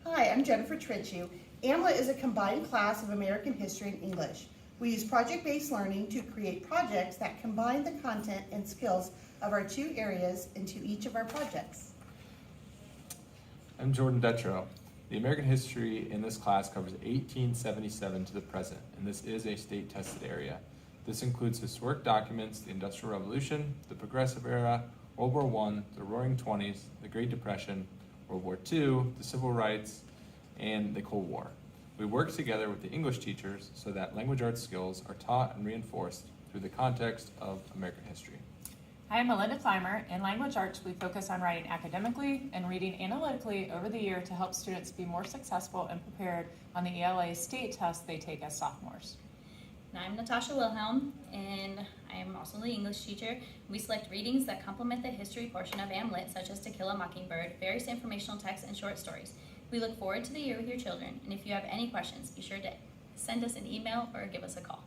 Hi, I'm Jennifer Tritchu. AMLA is a combined class of American history and English. We use project-based learning to create projects that combine the content and skills of our two areas into each of our projects. I'm Jordan Detro. The American history in this class covers 1877 to the present, and this is a state-tested area. This includes historic documents, the Industrial Revolution, the Progressive Era, World War I, the Roaring Twenties, the Great Depression, World War II, the Civil Rights, and the Cold War. We work together with the English teachers so that language arts skills are taught and reinforced through the context of American history. I am Melinda Clymer. In language arts, we focus on writing academically and reading analytically over the year to help students be more successful and prepared on the ELA state test they take as sophomores. And I'm Natasha Wilhelm, and I am also the English teacher. We select readings that complement the history portion of AMLIT, such as To Kill a Mockingbird, various informational texts, and short stories. We look forward to the year with your children, and if you have any questions, be sure to send us an email or give us a call.